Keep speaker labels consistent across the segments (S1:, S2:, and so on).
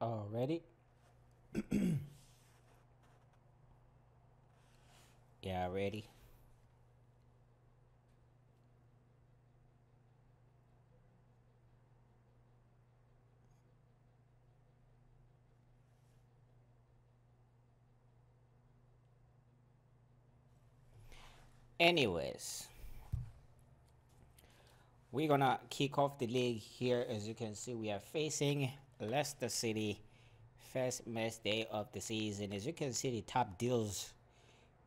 S1: Ready? Yeah, ready. Anyways, we're gonna kick off the league here. As you can see, we are facing Leicester City. First match day of the season. As you can see, the top deals,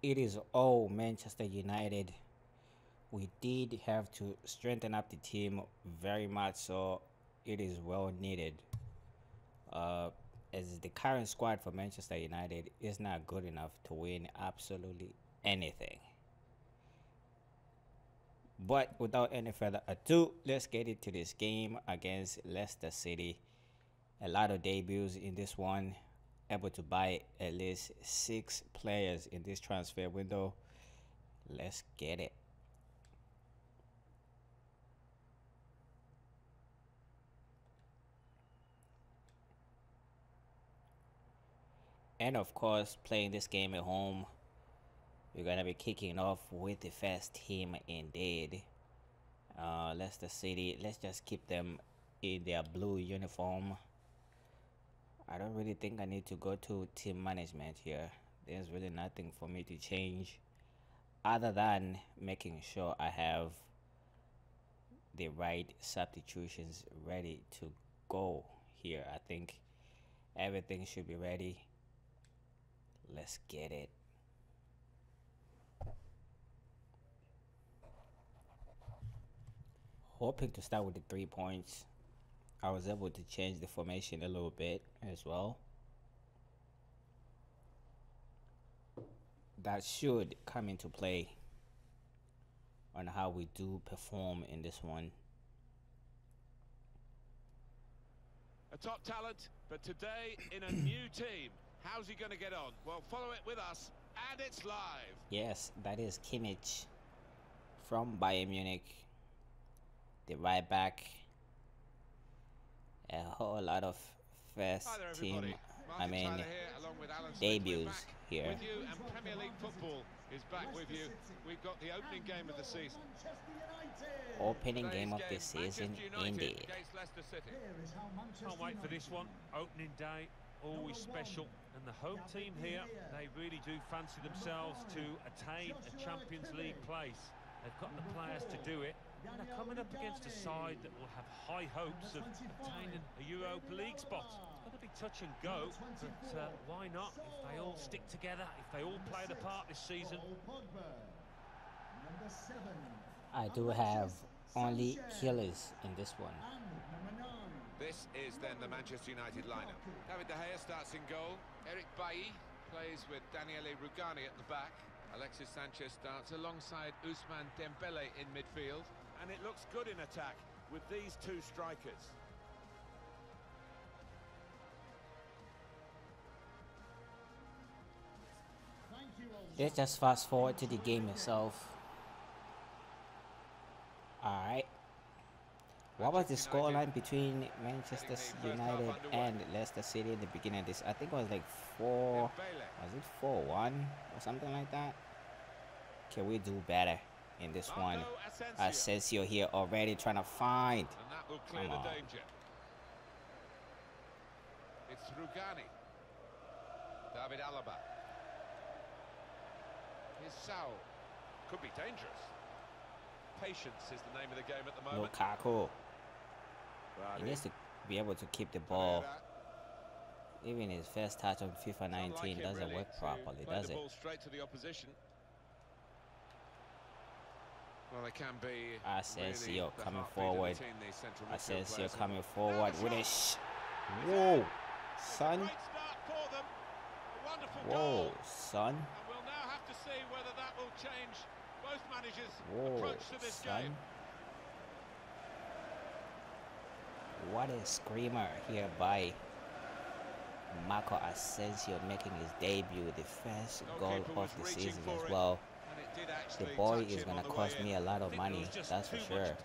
S1: it is all Manchester United. We did have to strengthen up the team very much, so it is well needed. Uh, as the current squad for Manchester United is not good enough to win absolutely anything. But without any further ado, let's get into this game against Leicester City. A lot of debuts in this one. Able to buy at least 6 players in this transfer window. Let's get it. And of course, playing this game at home, we're gonna be kicking off with the first team indeed. Leicester City. Let's just keep them in their blue uniform. I don't really think I need to go to team management here. There's really nothing for me to change other than making sure I have the right substitutions ready to go here. I think everything should be ready. Let's get it. Hoping to start with the 3 points. I was able to change the formation a little bit as well. That should come into play on how we do perform in this one.
S2: A top talent, but today in a new team. How's he going to get on? Well, follow it with us, and it's live.
S1: Yes, that is Kimmich from Bayern Munich. The right back. A whole lot of first team, debuts here.
S2: With you, and Premier League football is back with you. We've got the opening game of the season.
S1: Opening game of the season, indeed.
S3: Can't wait for this one. Opening day, always special. And the home team here, they really do fancy themselves to attain a Champions League place. They've got the players to do it. And they're coming up against a side that will have high hopes of obtaining a Europa League spot. It's going to be touch and go, but why not? If they all stick together, if they all play the part this season.
S1: I do have only killers in this one.
S2: This is then the Manchester United lineup. David De Gea starts in goal. Eric Bailly plays with Daniele Rugani at the back. Alexis Sanchez starts alongside Ousmane Dembele in midfield. And it looks good in attack with these two strikers.
S1: Let's just fast forward to the game itself. Alright. What was the scoreline between Manchester United and Leicester City in the beginning of this? I think it was like 4... Was it 4-1 or something like that? Can we do better in this one? Asensio here already trying to find.
S2: And that will clear the danger. It's Rugani. David Alaba. Here's Saul. Could be dangerous. Patience is the name of the game at the moment.
S1: Lukaku. He needs to be able to keep the ball. Even his first touch on FIFA 19 doesn't work properly, does it?
S2: Straight to the opposition. Well, they can be.
S1: Asensio coming forward. Asensio coming forward with a whoa, son. Whoa, son.
S2: And we'll now have to see whether that will change both managers'
S1: Whoa,
S2: approach to this
S1: son.
S2: game.
S1: What a screamer here by Marco Asensio, making his debut, the first goal of the season as well. The boy is going to cost me a lot of money, that's for sure.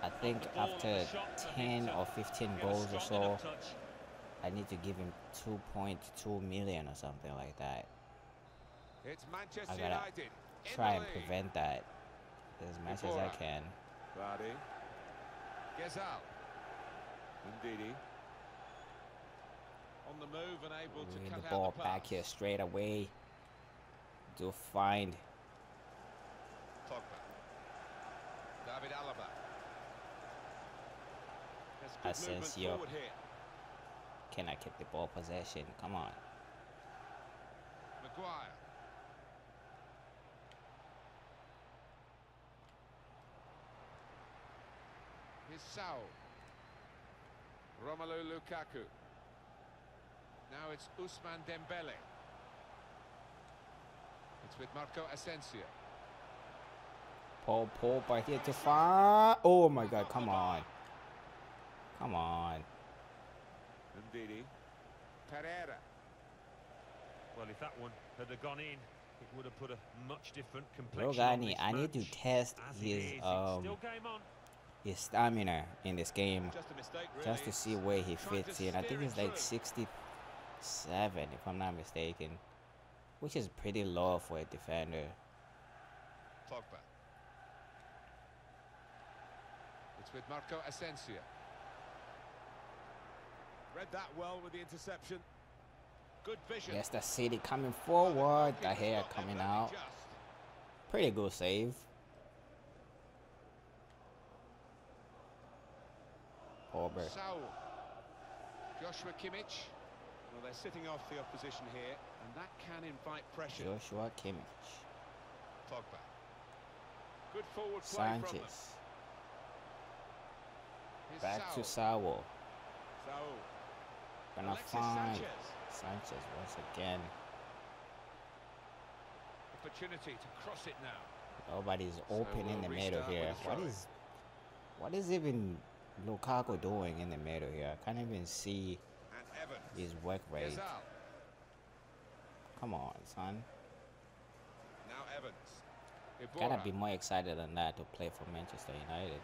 S1: I think after 10 or 15 goals or so, I need to give him 2.2 million or something like that.
S2: It's Manchester
S1: I gotta
S2: United.
S1: try and prevent that as much as I can.
S2: Vardy. Gezal. Ndidi. On the move and able to
S1: Bring
S2: cut
S1: the
S2: out
S1: ball
S2: the
S1: back
S2: pass.
S1: here straight away. To find
S2: Pogba. David Alaba. There's good movement
S1: Asensio.
S2: forward here.
S1: Can I keep the ball possession? Come on.
S2: Maguire. Here's Sao. Romelu Lukaku. Now it's Ousmane Dembele. It's with Marco Asensio.
S1: Paul right here to find. Oh my God! Come on. Come on.
S2: Ndidi. Pereira.
S3: Well, if that one had gone in, it would have put a much different complexion on
S1: Rogani,
S3: this
S1: I need to
S3: match.
S1: test
S3: As it
S1: his
S3: is, it's still game on.
S1: his stamina in this game,
S2: Just a mistake, really.
S1: just to see where he
S2: Trying to
S1: fits in. I think
S2: steer
S1: it's
S2: it
S1: like
S2: through.
S1: 67, if I'm not mistaken, which is pretty low for a defender.
S2: Pogba. It's with Marco Asensio. Read that well with the interception. Good vision.
S1: Leicester City coming forward, the hair coming out. Pretty good save. Over.
S2: Saul. Joshua Kimmich. Well, they're sitting off the opposition here, and that can invite pressure.
S1: Joshua Kimmich.
S2: Pogba. Good forward play from them.
S1: Sanchez.
S2: Here's
S1: Back to
S2: Saul.
S1: Saul.
S2: Saul.
S1: Gonna
S2: Alexis
S1: find
S2: Sanchez.
S1: Sanchez once again.
S2: Opportunity to cross it now.
S1: Nobody's open in the
S2: we'll
S1: middle
S2: restart
S1: here.
S2: with a
S1: What is even Lukaku doing in the middle here? I can't even see
S2: And Evans.
S1: his work rate.
S2: Gezal.
S1: Come on, son.
S2: Now Evans.
S1: Gotta
S2: Iborra.
S1: be more excited than that to play for Manchester United.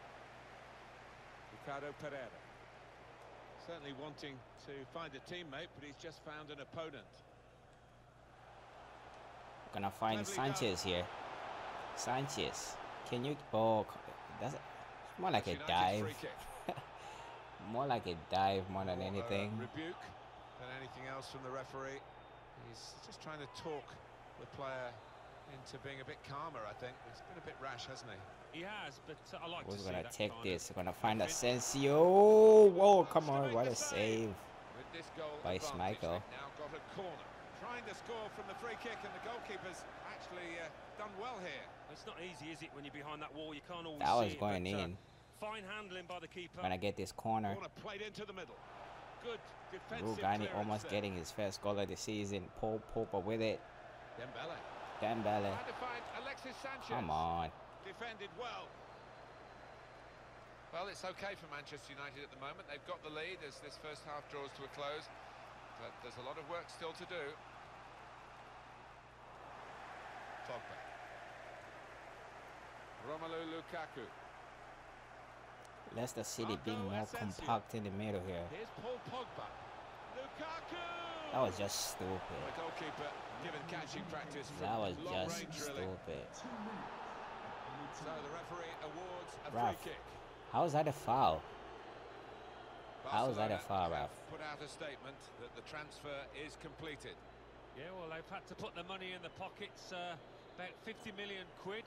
S2: Ricardo Pereira. Certainly wanting to find a teammate, but he's just found an opponent.
S1: Gonna find
S2: Cleverly
S1: Sanchez here. Sanchez, can you? Oh, that's it's more like a
S2: United
S1: dive.
S2: free kick.
S1: More like a dive more than
S2: Or,
S1: anything.
S2: rebuke than anything else from the referee. He's just trying to talk the player into being a bit calmer, I think. He's been a bit rash, hasn't he?
S3: He has, but I like to
S1: Who's
S3: see
S1: gonna
S3: that
S1: take
S3: kind
S1: this?
S3: of
S1: Gonna find
S3: effort.
S1: Asensio. Whoa, come on, what a save.
S2: With this goal
S1: By
S2: advantage,
S1: Schmeichel.
S2: they've now got a corner. Trying to score from the free kick, and the goalkeeper's actually done well here.
S3: It's not easy, is it, when you're behind that wall? You can't always
S1: That was
S3: see it,
S1: going
S3: but,
S1: in.
S3: Fine handling by the keeper.
S1: Gonna get this corner.
S2: Corner played into the middle. Good defensive
S1: Rugani
S2: clearance
S1: almost
S2: there.
S1: getting his first goal of the season. Paul Popper with it.
S2: Dembele.
S1: Dembele.
S2: Trying to find Alexis Sanchez.
S1: Come on.
S2: Defended well. Well, it's okay for Manchester United at the moment. They've got the lead as this first half draws to a close. But there's a lot of work still to do. Pogba. Romelu Lukaku.
S1: Leicester City being
S2: Marco
S1: more
S2: Asensio.
S1: compact in the middle here.
S2: Here's Paul Pogba. Lukaku!
S1: That was just
S2: The
S1: stupid.
S2: goalkeeper given catching practice from
S1: That was
S2: long
S1: just
S2: range, really.
S1: stupid.
S2: So the referee awards a
S1: Raf.
S2: free kick.
S1: How is that a foul? How is that a
S2: Barcelona
S1: foul,
S2: have
S1: Raf?
S2: put out a statement that the transfer is completed.
S3: Yeah, well, they've had to put the money in the pockets, about 50 million quid,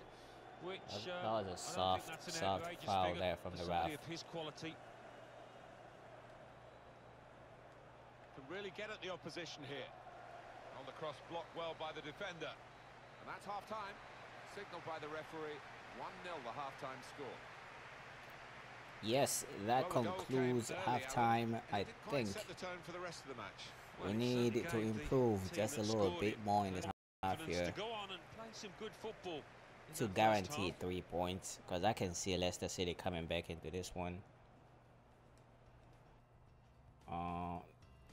S3: which
S1: That was a
S3: I don't
S1: soft,
S3: think that's an
S1: soft
S3: outrageous
S1: foul
S3: figure
S1: there from
S3: for
S1: the
S3: somebody
S1: ref.
S3: of his quality.
S2: Can really get at the opposition here. On the cross, blocked well by the defender. And that's half-time. Signalled by the referee. 1-0 the half-time score.
S1: Yes, that
S2: Well, the goal came
S1: concludes
S2: early,
S1: halftime.
S2: Alan, and
S1: I
S2: it didn't quite
S1: think
S2: set the tone for the rest of the match.
S1: we
S3: Well, it
S1: need
S3: certainly
S1: to
S3: gave the
S1: improve
S3: team
S1: just a
S3: that
S1: little
S3: scored
S1: bit
S3: it
S1: more in this half
S3: confidence
S1: here
S3: to go on and play some good football in
S1: to
S3: that first
S1: guarantee
S3: half.
S1: 3 points, because I can see Leicester City coming back into this one.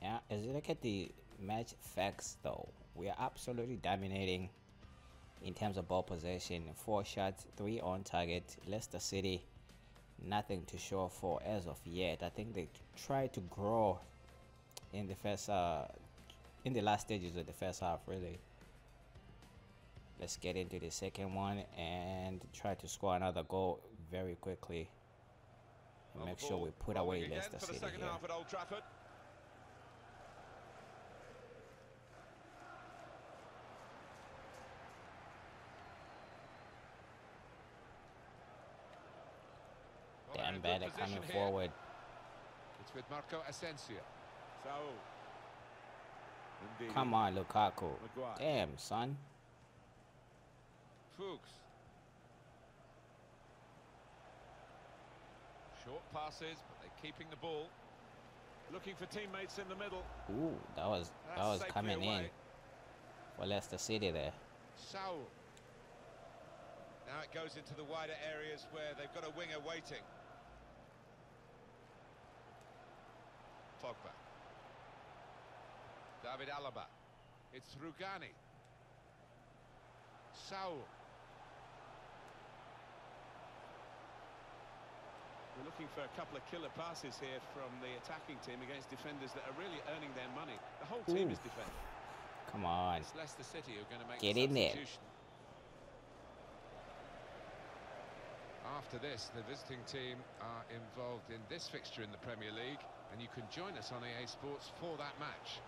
S1: Yeah, as you look at the match facts though, we are absolutely dominating in terms of ball possession. 4 shots, 3 on target. Leicester City, nothing to show for as of yet. I think they tried to grow in the first in the last stages of the first half, really. Let's get into the second one and try to score another goal very quickly. And make sure we put away Leicester City here.
S2: Half at Old Trafford.
S1: Dembele coming forward.
S2: It's with Marco Asensio. Saul.
S1: Come on, Lukaku.
S2: Maguire.
S1: Damn, son.
S2: Fuchs. Short passes, but they're keeping the ball. Looking for teammates in the middle.
S1: Ooh, that was coming in for Leicester City there.
S2: Saul. Now it goes into the wider areas where they've got a winger waiting. Pogba. David Alaba. It's Rugani. Saul.
S4: We're looking for a couple of killer passes here from the attacking team against defenders that are really earning their money. The whole team is defending.
S1: Come on.
S2: It's Leicester City who are going to make
S1: Get
S2: the
S1: in there.
S2: substitution. After this, the visiting team are involved in this fixture in the Premier League, and you can join us on EA Sports for that match.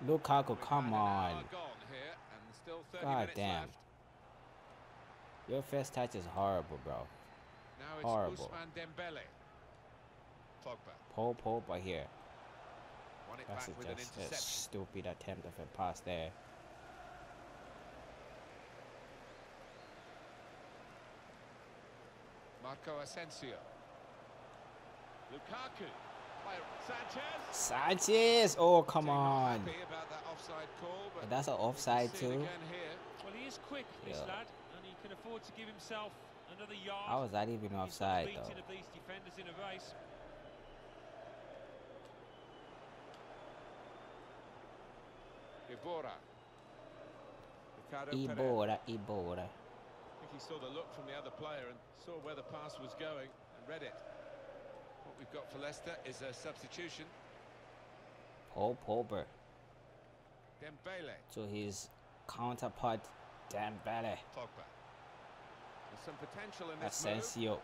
S1: Lukaku, come on.
S2: Gone here, and still 30
S1: God
S2: minutes
S1: damn.
S2: left.
S1: Your first touch is horrible, bro.
S2: Now it's
S1: Horrible.
S2: Ousmane Dembele. Pogba.
S1: Pogba here.
S2: Won it
S1: That's
S2: back with an
S1: just a
S2: interception.
S1: stupid attempt of a pass there.
S2: Marco Asensio.
S4: Lukaku. Sanchez.
S1: Sanchez! Oh, come
S2: Not
S1: on.
S2: happy about that offside call, but
S1: That's an
S2: we can
S1: offside
S2: see it
S1: too.
S2: again here.
S3: Well, he is quick, this
S1: Yeah.
S3: lad, and he can afford to give himself another yard.
S1: How was that even
S3: He's got the
S1: offside
S3: beating
S1: though?
S3: of these defenders in a race.
S2: Ibora.
S4: Ricardo Pereira.
S1: Ibora.
S4: I think he saw the look from the other player and saw where the pass was going and read it.
S2: What we've got for Leicester is a substitution.
S1: Pogba
S2: Dembele.
S1: to his counterpart, Dembele.
S2: Pogba.
S4: There's some potential in this move.
S1: Asensio.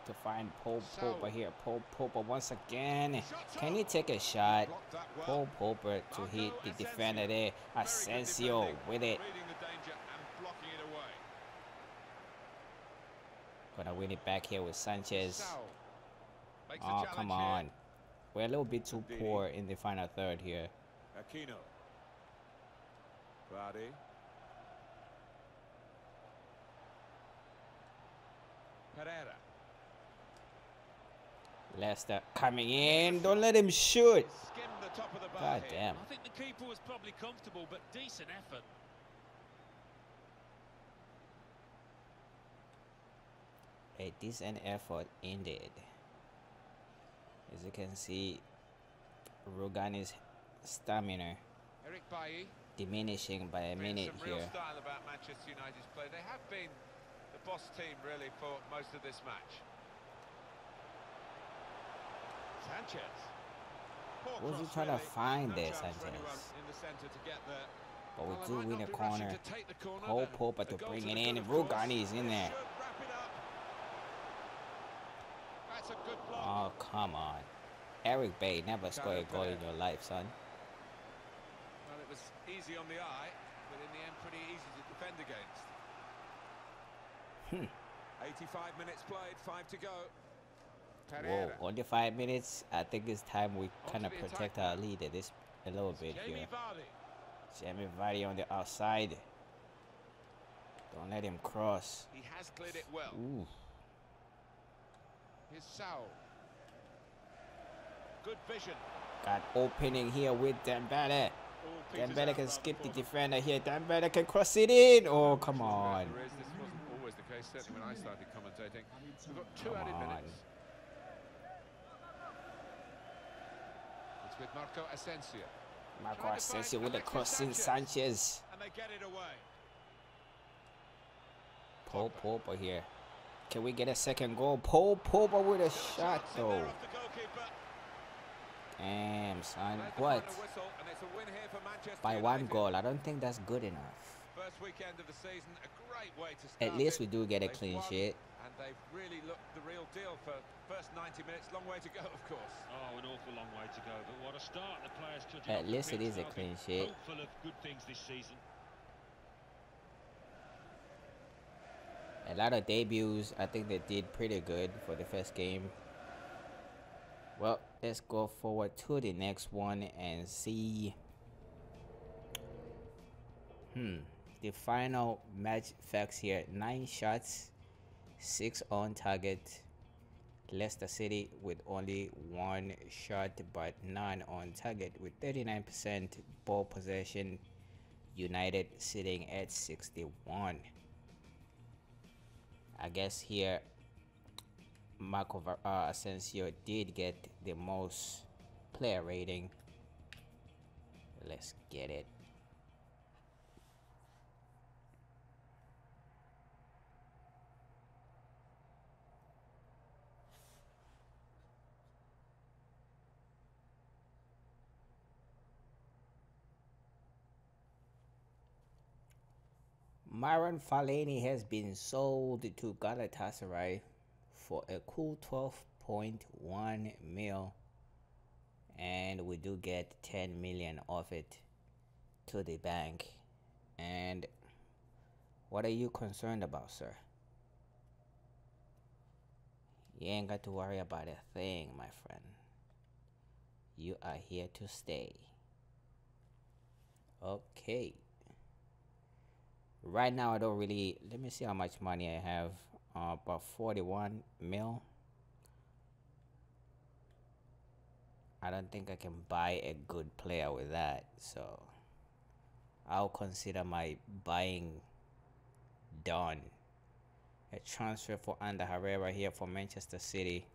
S1: To find Pogba here. Pogba once again. Can he take a shot?
S2: Blocked that well.
S1: Pogba to hit the defender there. Asensio with it.
S2: Reading the danger and blocking it away.
S1: Gonna win it back here with Sanchez.
S2: Saul makes the
S1: Oh,
S2: challenge
S1: come
S2: here.
S1: on. We're a little bit too
S4: Indeed.
S1: poor in the final third here.
S4: Aquino. Vardy. Pereira.
S1: Leicester coming in. Don't let him shoot.
S4: Skimmed the top of the bar
S1: God
S4: here.
S1: damn.
S3: I think the keeper was probably comfortable, but decent effort.
S1: A decent effort indeed. As you can see, Rugani's stamina
S2: Eric Bailly.
S1: diminishing by a minute
S2: some real
S1: here.
S2: style about Manchester United's play. They have been the boss team really for most of this match.
S4: Sanchez. Poor
S1: What was he
S4: cross,
S1: trying to
S4: really.
S1: find
S4: No
S1: there,
S4: chance for
S1: Sanchez?
S4: anyone in the centre to get there.
S1: But we
S2: Well, they
S1: do
S2: might
S1: win
S2: not
S1: a
S2: be rushing
S1: corner.
S2: to take the corner,
S1: Pogba
S2: then
S1: to
S2: the goal
S1: bring
S2: to
S1: it
S2: the
S1: in.
S2: good, of course.
S1: Rugani is in there.
S4: Should wrap it up.
S2: That's a good block.
S1: Oh, come on. Eric Bay never scored a goal in your life, son.
S2: Well, it was easy on the eye, but in the end pretty easy to defend against.
S4: 85 minutes played, 5 to go.
S1: Whoa,
S2: Pereira.
S1: only 5 minutes. I think it's time we kind of
S2: the
S1: protect
S2: attack
S1: our lead at this a little bit
S4: Jamie
S1: here.
S4: Vardy.
S1: Jamie Vardy on the outside. Don't let him cross.
S2: He has cleared it well.
S1: Ooh.
S2: Here's Saul. Good vision.
S1: Got opening here with Dembele.
S4: All peters
S1: Dembele
S4: out
S1: can
S4: rather
S1: skip the
S4: for them.
S1: defender here. Dembele can cross it in. Oh, come on.
S2: There is. This wasn't always the case, certainly when I started commentating. We've got 2
S1: Come
S2: added
S1: on.
S2: minutes. It's with Marco Asensio.
S1: Marco
S2: Trying to find
S1: Asensio with the
S2: Alexis
S1: crossing.
S2: Sanchez.
S1: Sanchez.
S2: And they get it away.
S1: Pogba here. Can we get a second goal? Pogba with a shot
S4: Shots in there
S1: though.
S4: off the goalkeeper.
S2: goalkeeper.
S1: Damn, son.
S2: There's the
S1: What?
S2: final whistle, and it's a win here for Manchester
S1: By
S2: United.
S1: one goal. I don't think that's good enough.
S2: First weekend of the season, a great way to start.
S1: At least we do get a
S2: They've
S1: clean
S2: won,
S1: sheet.
S2: and they've really looked the real deal for first 90 minutes. Long way to go, of course.
S3: Oh, an awful long way to go, but what a start. The players judging
S1: At
S3: off the
S1: least it
S3: pitch,
S1: is a
S3: they'll
S1: clean
S3: be
S1: sheet.
S3: hopeful of good things this season.
S1: A lot of debuts. I think they did pretty good for the first game. Well, let's go forward to the next one and see. The final match facts here. 9 shots, 6 on target. Leicester City with only 1 shot but none on target with 39% ball possession. United sitting at 61. I guess here Marco Asensio did get the most player rating. Let's get it. Myron Fellaini has been sold to Galatasaray for a cool 12.1 mil, and we do get 10 million of it to the bank. And what are you concerned about, sir? You ain't got to worry about a thing, my friend. You are here to stay. Okay. Right now, I don't really. Let me see how much money I have. About 41 mil. I don't think I can buy a good player with that. So I'll consider my buying done. A transfer for Ander Herrera here for Manchester City.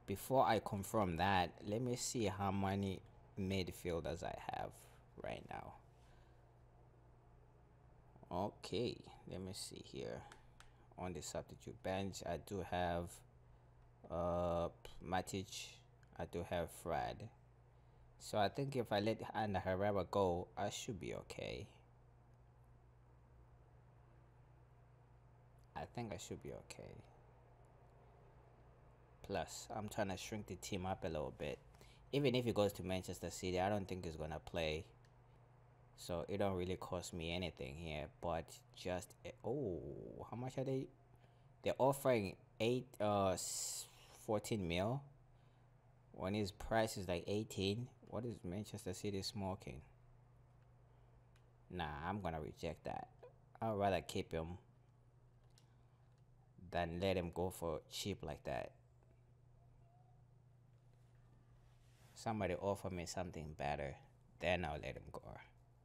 S1: Before I confirm that, let me see how many midfielders I have right now. Okay, let me see here. On the substitute bench, I do have Matic, I do have Fred. So I think if I let Ander Herrera go, I should be okay. I think I should be okay. Plus, I'm trying to shrink the team up a little bit. Even if he goes to Manchester City, I don't think he's gonna play. So it don't really cost me anything here. But just oh, how much are they? They're offering 14 mil. When his price is like 18. What is Manchester City smoking? Nah, I'm gonna reject that. I'd rather keep him than let him go for cheap like that. Somebody offer me something better, then I'll let him go.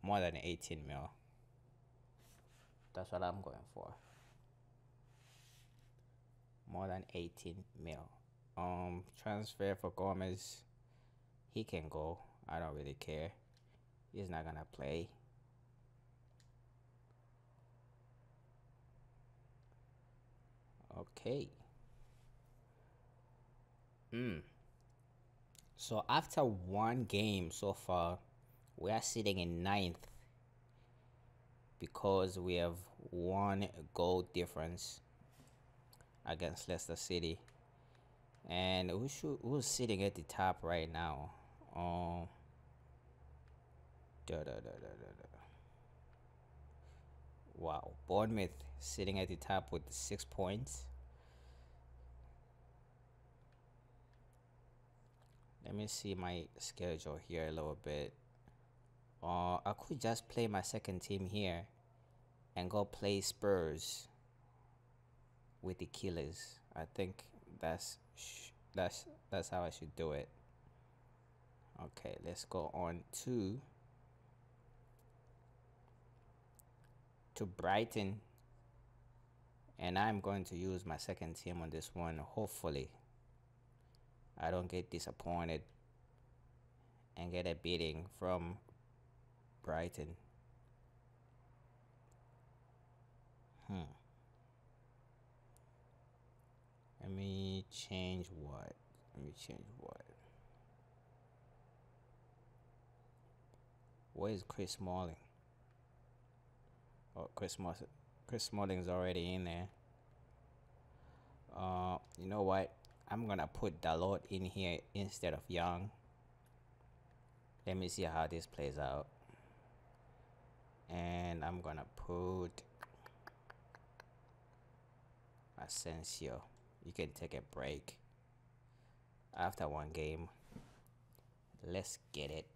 S1: More than 18 mil. That's what I'm going for. More than 18 mil. Transfer for Gomez. He can go. I don't really care. He's not gonna play. Okay. So after one game so far, we are sitting in 9th because we have 1 goal difference against Leicester City. And who's sitting at the top right now? Wow, Bournemouth sitting at the top with 6 points. Let me see my schedule here a little bit. I could just play my second team here and go play Spurs with the Killers. I think that's how I should do it. Okay, let's go on to Brighton, and I'm going to use my second team on this one. Hopefully I don't get disappointed and get a beating from Brighton. change what? Let me change what? Where is Chris Smalling? Oh, Chris Smalling's already in there. You know what? I'm gonna put Dalot in here instead of Young. Let me see how this plays out. And I'm gonna put Asensio. You can take a break after one game. Let's get it.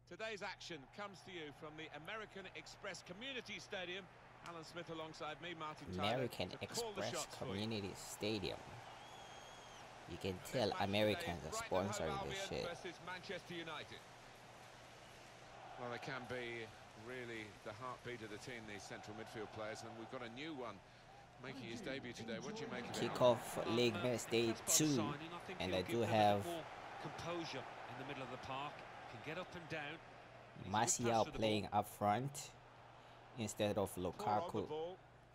S4: Today's action comes to you from the American Express Community Stadium. Alan Smith alongside me, Martin Tyler,
S1: American
S4: to call the
S1: Express
S4: shots for you.
S1: Community Stadium. You can tell Americans are sponsoring this shit.
S2: Versus Manchester United. Well, they can be really the heartbeat of the team, these central midfield players, and we've got a new one making his debut today. What do you make of it?
S1: Kickoff League Match Day 2, and they do have
S3: composure in the middle of the park. Can get up and down.
S1: Martial playing up front instead of Lukaku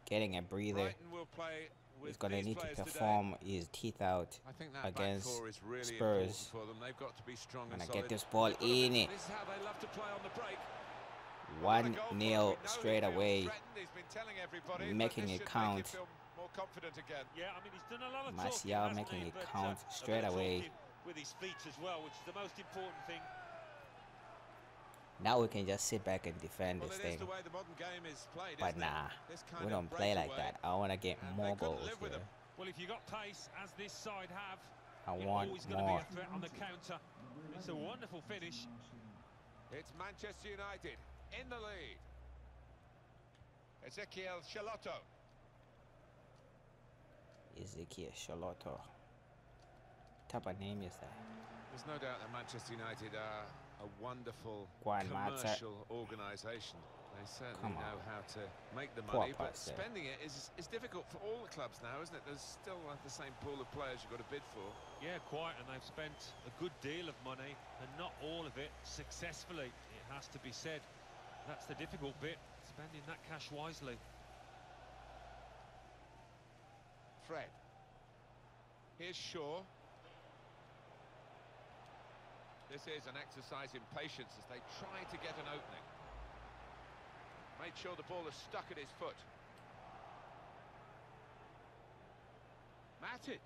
S1: getting a breather. He's gonna need to perform his teeth out
S2: I think that
S1: against
S2: back four is really
S1: Spurs.
S2: for them. They've got to be strong and
S1: Gonna
S2: solid.
S1: get this ball in it.
S2: This is how they love to play on the break.
S1: 1-0 straight away, making it count.
S3: Yeah, I mean, he's done a lot of
S1: Martial
S3: talking,
S1: making
S3: hasn't he?
S1: it
S3: But,
S1: count
S3: a
S1: straight
S3: bit of
S1: away.
S3: talking with his feet as well, which is the most important thing.
S1: Now we can just sit back and defend this thing. But nah, we don't play like that. I want to get more goals here.
S3: Well, if you got pace, as this side have,
S1: I
S3: you're
S1: want
S3: always going to
S1: more.
S3: be a threat on the counter. It's a wonderful finish.
S2: It's Manchester United in the lead. Ezekiel Charlotto.
S1: Ezekiel Charlotto. What type of name is that?
S2: There's no doubt that Manchester United are a wonderful
S1: Mata.
S2: commercial organisation. They certainly
S1: Come on.
S2: know how to make the
S1: Poor
S2: money, but
S1: pass there.
S2: spending it is difficult for all the clubs now, isn't it? There's still the same pool of players you've got to bid for.
S3: Yeah, quite, and they've spent a good deal of money, and not all of it successfully, it has to be said. That's the difficult bit, spending that cash wisely.
S2: Fred. Here's Shaw. This is an exercise in patience as they try to get an opening. Made sure the ball is stuck at his foot. Matic.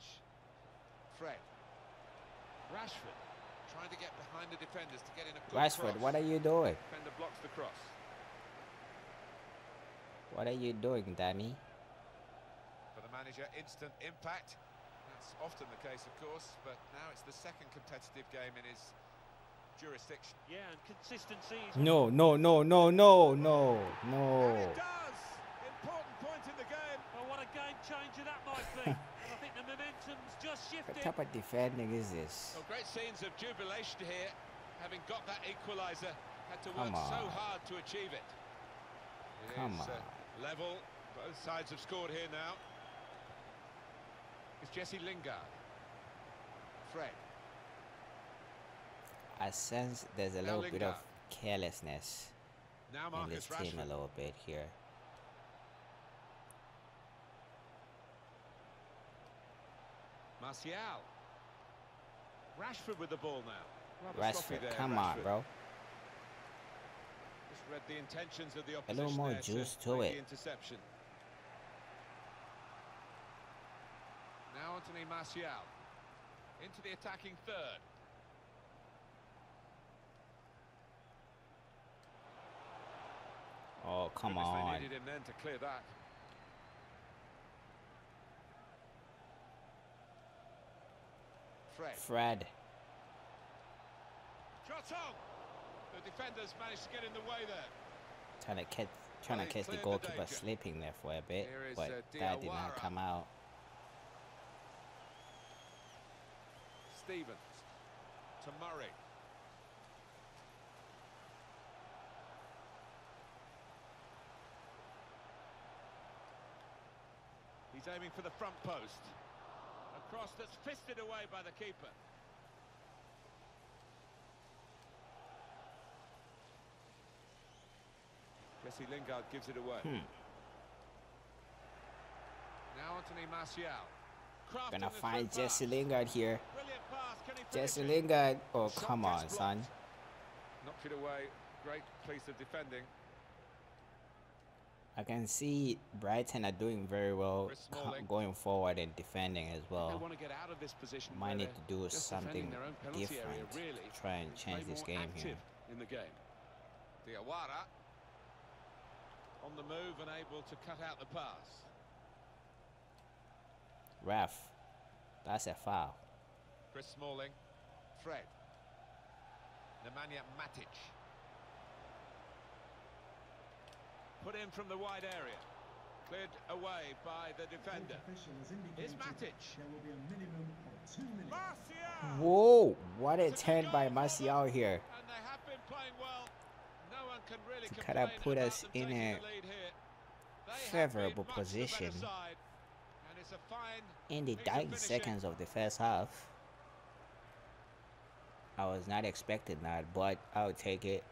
S2: Fred. Rashford. Trying to get behind the defenders to get in a good
S1: Rashford,
S2: cross.
S1: what are you doing?
S2: Defender blocks the cross.
S1: What are you doing, Danny?
S2: For the manager, instant impact. That's often the case, of course, but now it's the second competitive game in his jurisdiction.
S3: Yeah, and consistency is...
S1: No.
S2: And it does! Important point in the game.
S3: Oh, what a game changer that might be. And I think the momentum's just
S1: What
S3: shifted.
S1: type of defending is this?
S2: Well, great scenes of jubilation here, having got that equaliser. Had to work
S1: Come
S2: so
S1: on.
S2: hard to achieve it.
S1: Come on.
S2: Level. Both sides have scored here now. It's Jesse Lingard. Fred.
S1: I sense there's a
S2: Now
S1: little bit of
S2: Lingard.
S1: carelessness
S2: Now
S1: in
S2: Marcus
S1: this team a
S2: Rashford.
S1: little bit here.
S4: Martial. Rashford with the ball now. Rather sloppy
S1: Rashford,
S4: there,
S1: come on,
S4: Rashford.
S1: bro.
S4: Just read the intentions of the
S1: A
S4: opposition
S1: little more
S4: there
S1: juice to
S4: make
S1: it.
S4: the interception.
S2: Now Anthony Martial. Into the attacking third.
S1: Oh, come
S2: Goodness,
S1: on.
S2: They needed him then to clear that. Fred.
S1: Fred.
S2: Shot on! The defenders managed to get in the way there.
S1: Trying to catch
S2: Well, he
S1: the
S2: cleared the
S1: goalkeeper
S2: danger.
S1: sleeping there for a bit,
S2: Here is,
S1: but that did not
S2: Diawara.
S1: come out.
S2: Stevens. To Murray.
S4: He's aiming for the front post. A cross that's fisted away by the keeper. Jesse Lingard gives it away.
S2: Now Anthony Martial.
S1: Gonna find Jesse Lingard here.
S4: Brilliant pass. Can he
S1: Jesse
S4: finish it?
S1: Lingard. Oh,
S2: Shot
S1: come on,
S2: gets
S1: son.
S2: blocked. Knocked it away. Great piece of defending.
S1: I can see Brighton are doing very well
S2: Chris Smalling.
S1: going forward and defending as
S4: They
S1: well.
S4: want to get out of this position.
S1: Might
S4: where
S1: need
S4: they're
S1: to do
S4: just
S1: something
S4: defending their own penalty area,
S1: different.
S4: really.
S1: Try and
S4: Play
S1: change this
S4: more
S1: game
S4: active
S1: here.
S4: in the game.
S2: Diawara.
S4: On the move and able to cut out the pass.
S1: Ref, that's a foul.
S2: Chris Smalling. Fred. Nemanja Matic.
S4: Put in from the wide area. Cleared away by the defender. Here's Matic. Martial!
S1: Whoa, what a turn by Martial here.
S4: And they have been playing well. No one can really
S1: To
S4: complain
S1: kind of put
S4: about
S1: us
S4: them
S1: in
S4: taking
S1: a
S4: the lead here. They have
S1: favorable
S4: been much the better
S1: position
S4: side, and it's a fine
S1: in the
S4: piece of
S1: dying
S4: finishing.
S1: seconds of the first half. I was not expecting that, but I'll take it.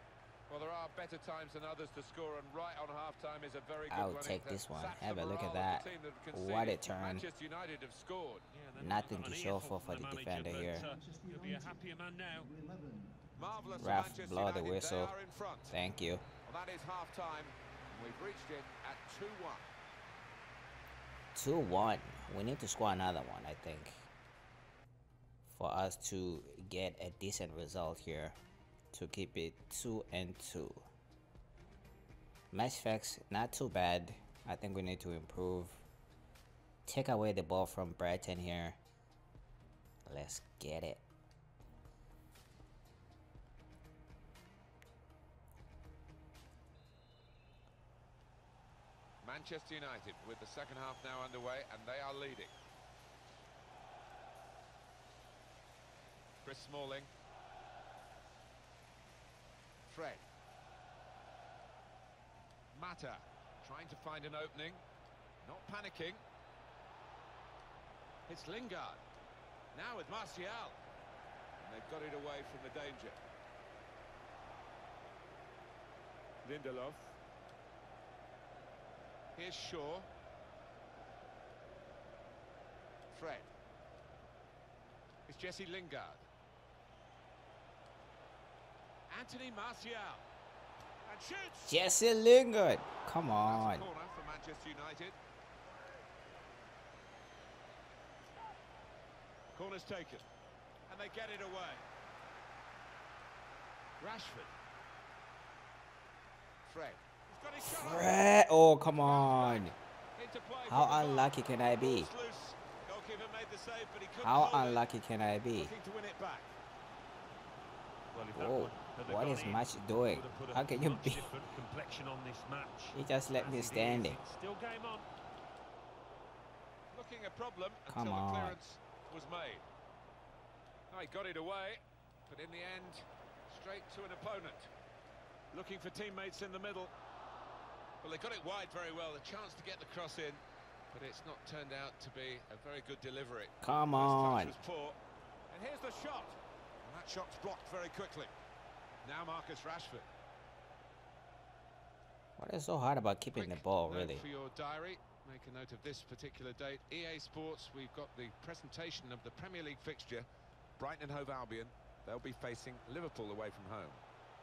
S2: Well, there are better times than others to score, and right on half-time is a very good
S1: I'll
S2: one.
S1: take
S2: It
S1: this one.
S2: saps
S1: Have
S2: the
S1: a look at
S2: morale of
S1: that.
S2: the team that have
S1: What a
S2: conceded.
S1: turn.
S2: Manchester United have scored.
S3: Yeah, they've
S1: Nothing
S3: got
S1: to
S3: an
S1: show
S3: earful
S1: for
S3: from
S1: the
S3: manager,
S1: defender
S3: but,
S1: here.
S3: He'll be a happier man now.
S2: Marvellous for
S1: Ref,
S2: Manchester
S1: blow the
S2: United.
S1: whistle.
S2: They are in front.
S1: Thank you.
S2: Well, that is half-time. We've reached it at 2-1.
S1: 2-1. We need to score another one, I think, for us to get a decent result here, to keep it 2-2. Match facts, not too bad. I think we need to improve. Take away the ball from Brighton here. Let's get it.
S2: Manchester United with the second half now underway, and they are leading. Chris Smalling. Fred. Mata trying to find an opening, not panicking.
S4: It's Lingard. Now with Martial. And they've got it away from the danger. Lindelof.
S2: Here's Shaw. Fred. It's Jesse Lingard.
S4: Anthony Martial. And shoots!
S1: Jesse Lingard. Come on.
S2: That's a corner for Manchester United.
S4: Corner's taken. And they get it away. Rashford.
S2: Fred.
S4: He's got his shot on.
S1: Fred. Oh, come on.
S4: Into play
S1: How
S4: from the
S1: unlucky
S4: ball.
S1: can I be?
S4: Ball's loose. Goalkeeper made the save, but he couldn't
S1: How
S4: hold it.
S1: unlucky can I be?
S4: Looking to win it back.
S3: Well, if that
S1: Whoa,
S3: one had
S1: what
S3: gone
S1: is
S3: in,
S1: Match doing?
S3: would have put a
S1: How can you
S3: much
S1: be?
S3: different complexion on this match.
S1: He just let
S3: As
S1: me
S3: it is,
S1: standing.
S3: it's still game on.
S2: Looking a problem
S1: Come
S2: until
S1: on.
S2: the clearance was made. Oh, he got it away, but in the end, straight to an opponent.
S4: Looking for teammates in the middle.
S2: Well, they got it wide very well, a chance to get the cross in, but it's not turned out to be a very good delivery.
S1: Come
S4: First
S1: on.
S4: touch was poor. And here's the shot.
S2: And that shot's blocked very quickly. Now Marcus Rashford.
S1: What is so hard about keeping the
S2: Quick
S1: ball,
S2: note
S1: really?
S2: for your diary, make a note of this particular date. EA Sports, we've got the presentation of the Premier League fixture. Brighton and Hove Albion, they'll be facing Liverpool away from home.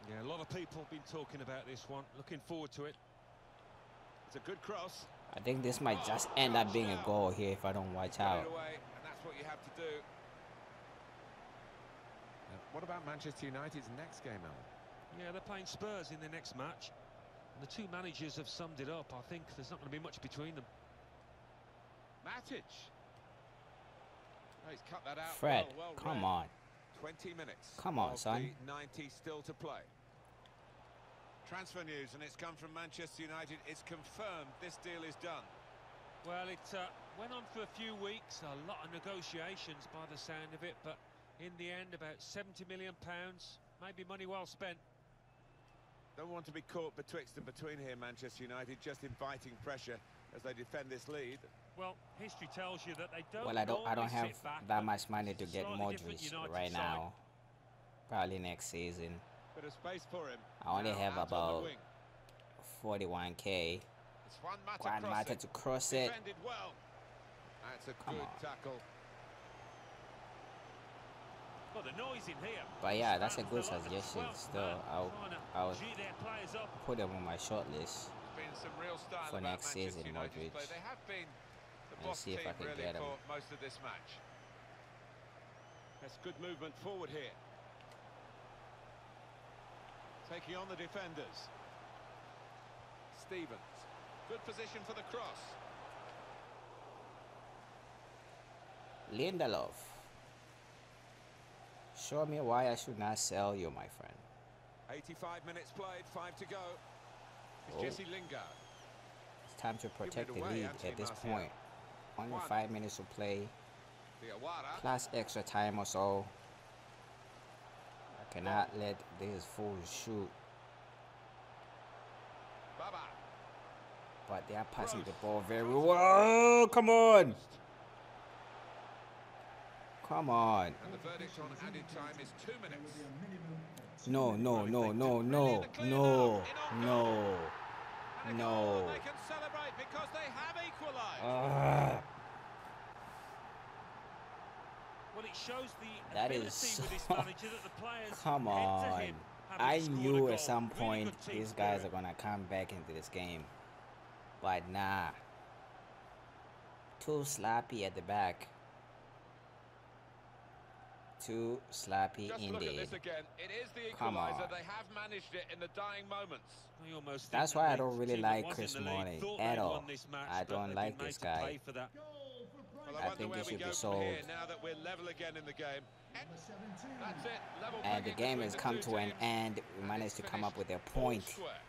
S3: Yeah, a lot of people have been talking about this one. Looking forward to it.
S4: It's a good cross.
S1: I think this might just end up being a goal here if I don't watch
S2: Got
S1: out.
S2: it away, and that's what you have to do. What about Manchester United's next game, Alan?
S3: Yeah, they're playing Spurs in their next match. And the two managers have summed it up. I think there's not going to be much between them.
S2: Matic. Oh, he's cut that out.
S1: Fred,
S2: well
S1: come
S2: read.
S1: on.
S2: 20 minutes.
S1: Come on,
S2: of
S1: son.
S2: The 90 still to play. Transfer news, and it's come from Manchester United. It's confirmed this deal is done.
S3: Well, it went on for a few weeks, a lot of negotiations by the sound of it, but in the end, about £70 million, maybe money well spent.
S2: Don't want to be caught betwixt and between here, Manchester United, just inviting pressure as they defend this lead.
S3: Well, history tells you that they don't.
S1: Well, I don't have that much money to get
S3: Modric
S1: Modric right now. Probably next season.
S4: Bit of space for him.
S1: I only have about 41k. Juan Mata to cross it.
S2: Defended well. That's a good tackle.
S3: Well, the noise in here.
S1: But yeah, that's a good suggestion. Still, I'll put them on my short list for next season, Modric.
S2: They have been the boss
S1: see if I can
S2: really
S1: get him.
S2: for most of this match.
S4: That's good movement forward here. Taking on the defenders.
S2: Stevens. Good position for the cross.
S1: Lindelof. Show me why I should not sell you, my friend.
S2: 85 minutes played, 5 to go. It's Jesse Lingard.
S1: It's time to protect the lead at this point. Only 5 minutes to play. Plus extra time or so. I cannot let these fools shoot. But they are passing the ball very well. Come on! Come on.
S2: And the verdict on added time is 2 minutes.
S1: No.
S2: They can celebrate because they have equalised.
S3: Well, it shows the
S1: That
S3: ability
S1: is so...
S3: with this manager that the players
S1: Come
S3: head to
S1: on.
S3: him,
S1: I
S3: having scored a
S1: knew
S3: goal.
S1: at some
S3: Really
S1: point
S3: good team
S1: these guys are
S3: spirit.
S1: gonna come back into this game. But nah. Too sloppy at the back. Too sloppy
S2: Just
S1: indeed.
S2: look at this again. It is the
S1: Come on.
S2: equaliser. They have managed it in the dying moments.
S3: I almost think
S1: That's
S3: that
S1: why I
S3: the
S1: don't really
S3: team that
S1: like
S3: was
S1: Chris
S3: in the lead
S1: Smalling
S3: thought
S1: at
S3: they'd
S1: all.
S3: won this match,
S1: I
S3: but
S1: don't
S3: they've
S1: like
S3: been
S1: this
S3: made to
S1: guy.
S3: pay for that.
S2: Well,
S1: I
S2: wonder
S1: think
S2: where
S1: he
S2: we
S1: should
S2: go
S1: be
S2: from
S1: sold.
S2: here now that we're level again in the game. That's it. Level
S1: And the
S2: pegging
S1: game
S2: between
S1: has
S2: the
S1: come
S2: two
S1: to an
S2: teams,
S1: end. We
S2: and
S1: managed
S2: it's
S1: to come up with
S2: finished
S1: a point.
S2: all square.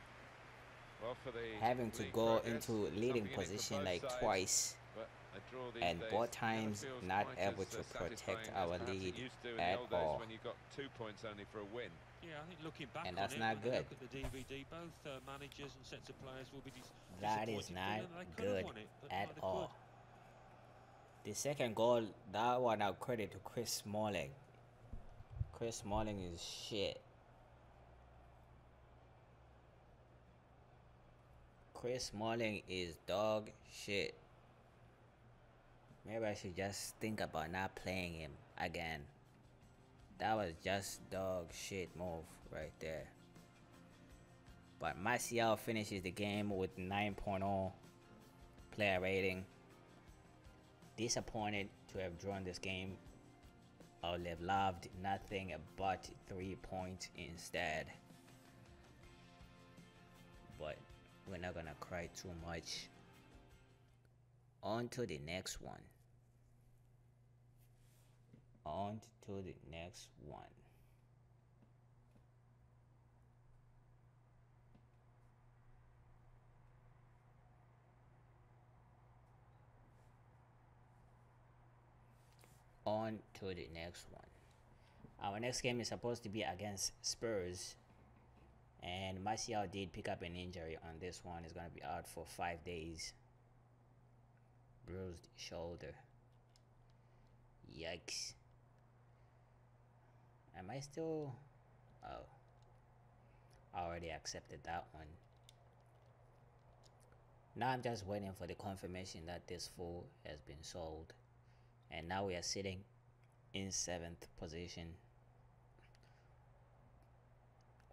S2: Well, for the
S1: Having to
S2: league
S1: go
S2: progress,
S1: into
S2: there's
S1: leading
S2: something in it for
S1: position
S2: both
S1: like
S2: sides,
S1: twice.
S2: but a draw these
S1: And
S2: days
S1: both
S2: never
S1: times
S2: feels
S1: not
S2: quite
S1: able
S2: as,
S1: to protect
S2: satisfying
S1: our
S2: as perhaps it
S1: lead
S2: used to in the
S1: at
S2: old days
S1: all.
S2: when you got 2 points only for a win.
S3: Yeah, I think looking back
S1: And
S3: on
S1: that's
S3: it,
S1: not
S3: when you
S1: good.
S3: look at the DVD, both managers and sets of players will be
S1: That is
S3: disappointed
S1: not
S3: feeling they could have
S1: good
S3: won it, but
S1: at
S3: neither
S1: all.
S3: could.
S1: The second goal, that one I'll credit to Chris Smalling. Chris Smalling is shit. Chris Smalling is dog shit. Maybe I should just think about not playing him again. That was just dog shit move right there. But Martial finishes the game with 9.0 player rating. Disappointed to have drawn this game. I would have loved nothing but 3 points instead. But we're not gonna cry too much. On to the next one. On to the next one. On to the next one. Our next game is supposed to be against Spurs. And Martial did pick up an injury on this one. He's going to be out for 5 days. Bruised shoulder. Yikes. Am I still... Oh. I already accepted that one. Now I'm just waiting for the confirmation that this fool has been sold. And now we are sitting in 7th position.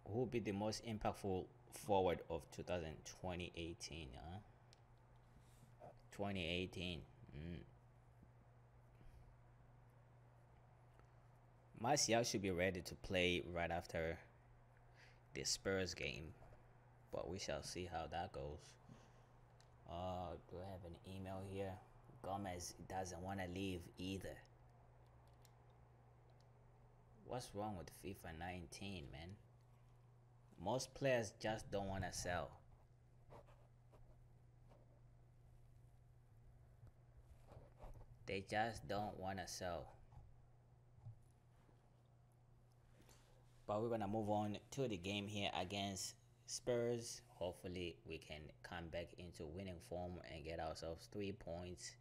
S1: Who will be the most impactful forward of 2018? 2018. Martial should be ready to play right after the Spurs game, but we shall see how that goes. Do I have an email here? Gomez doesn't want to leave either. What's wrong with FIFA 19, man? Most players just don't want to sell. They just don't want to sell. But we're going to move on to the game here against Spurs, hopefully we can come back into winning form and get ourselves 3 points.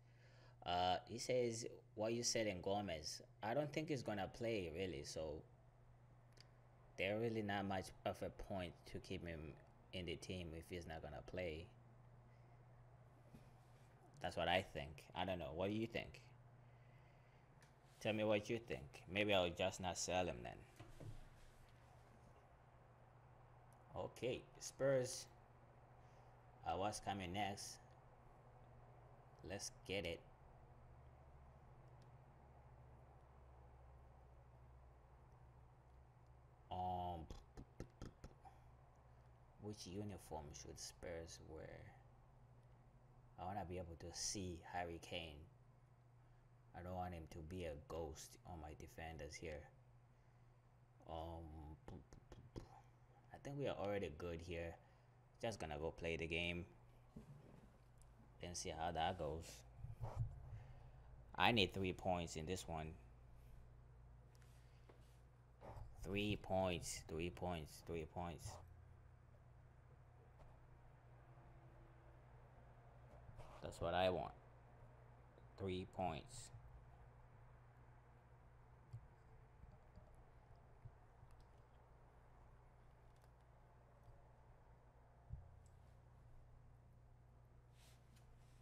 S1: He says, what you said in Gomez, I don't think he's gonna play really, so there's really not much of a point to keep him in the team if he's not gonna play. That's what I think. I don't know. What do you think? Tell me what you think. Maybe I'll just not sell him then. Okay, Spurs. What's coming next? Let's get it. Which uniform should Spurs wear? I want to be able to see Harry Kane. I don't want him to be a ghost on my defenders here. I think we are already good here. Just gonna go play the game and see how that goes. I need 3 points in this one. 3 points, 3 points, 3 points. That's what I want. 3 points.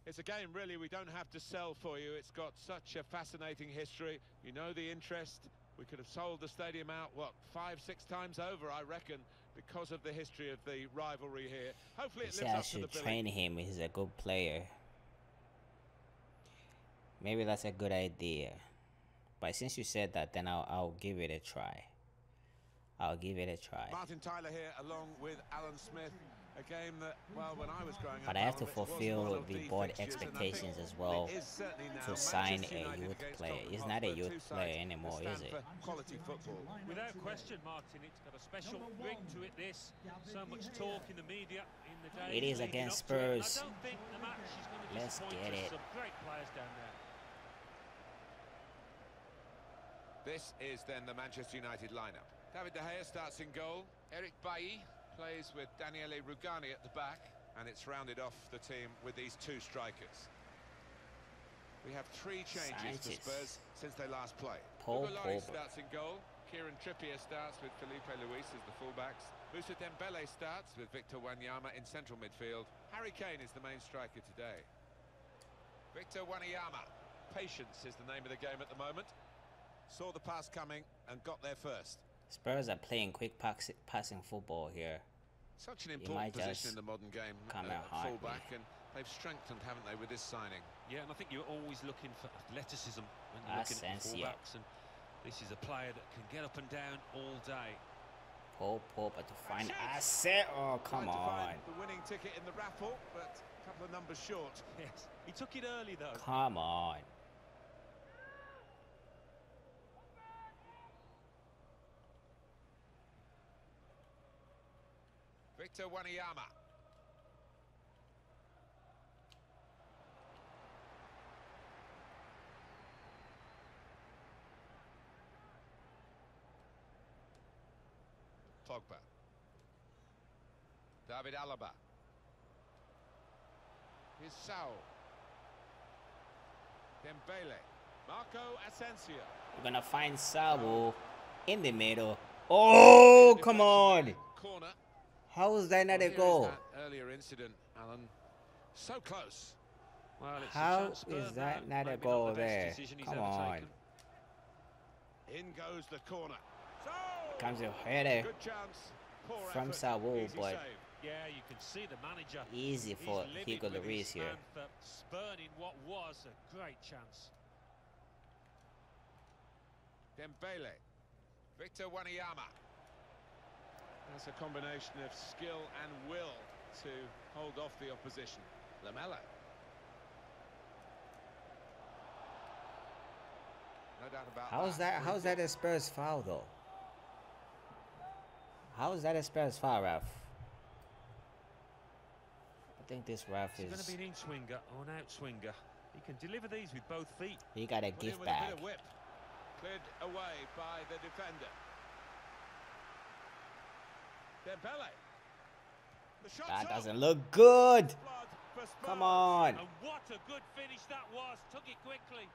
S2: It's a game, really, we don't have to sell for you. It's got such a fascinating history. You know the interest. We could have sold the stadium out, what, 5-6 times over, I reckon, because of the history of the rivalry here. Hopefully it lives
S1: I
S2: up to the
S1: should
S2: billing.
S1: train him. He's a good player. Maybe that's a good idea. But since you said that, then I'll give it a try. I'll give it a try.
S2: Martin Tyler here, along with Alan Smith. A game that, well, when I was growing up,
S1: But I have to
S2: Alan, it was one
S1: fulfill
S2: of
S1: the board
S2: fixtures, and I
S1: expectations
S2: think
S1: as well
S2: it is certainly now
S1: to sign
S2: Manchester
S1: a
S2: United
S1: youth
S2: against
S1: player.
S2: Tottenham
S1: He's not a
S2: Hotspur,
S1: youth
S2: two sides
S1: player
S2: that
S1: anymore,
S2: stand
S1: is it?
S2: for quality football.
S3: Without question, Martin, it's got a special ring to it, this. So much talk in the media in the days
S1: It is
S3: leading
S1: against
S3: up to it.
S1: Spurs.
S3: I don't think the match is going to
S1: Let's
S3: disappoint
S1: get
S3: us.
S1: it.
S3: Some great players down there.
S2: This is then the Manchester United lineup. David De Gea starts in goal. Eric Bailly plays with Daniele Rugani at the back. And it's rounded off the team with these two strikers. We have 3 changes for Spurs since they last played. Hugo Lloris starts in goal. Kieran Trippier starts with Felipe Luis as the fullbacks. Moussa Dembele starts with Victor Wanyama in central midfield. Harry Kane is the main striker today. Victor Wanyama. Patience is the name of the game at the moment. Saw the pass coming and got there first.
S1: Spurs are playing quick passing football here.
S2: Such an important position in the modern game, fullback, and they've strengthened, haven't they, with this signing?
S3: Yeah, and I think you're always looking for athleticism when you're looking at the fullbacks, and this is a player that can get up and down all day.
S1: But to find Asset, oh come on!
S2: The winning ticket in the raffle, but a couple of numbers short.
S3: Yes, he took it early though.
S1: Come on!
S2: Victor Wanyama. Pogba. David Alaba. Here's Saul. Dembele. Marco Asensio.
S1: We're gonna find Saul in the middle. Oh, come on!
S2: Corner.
S1: How was that not a goal?
S2: That earlier incident, Alan. So close.
S3: Well, it's
S1: how is that not a goal there? Come on.
S2: In goes the corner.
S1: Comes a header from Saul, but
S3: yeah, you can see the manager.
S1: Easy for Hugo Lloris here.
S3: Spurning what was a great chance.
S2: Dembele. Victor Wanyama. That's a combination of skill and will to hold off the opposition. Lamela. No doubt about that.
S1: How's that a Spurs foul though? How is that a Spurs foul, ref? I think this ref is
S3: going to be an in-swinger or an out-swinger. He can deliver these with both feet.
S1: He got a gift bag.
S2: Cleared away by the defender. Dembele.
S1: That doesn't look good. Come on.
S3: And what a good finish that was. Took it quickly.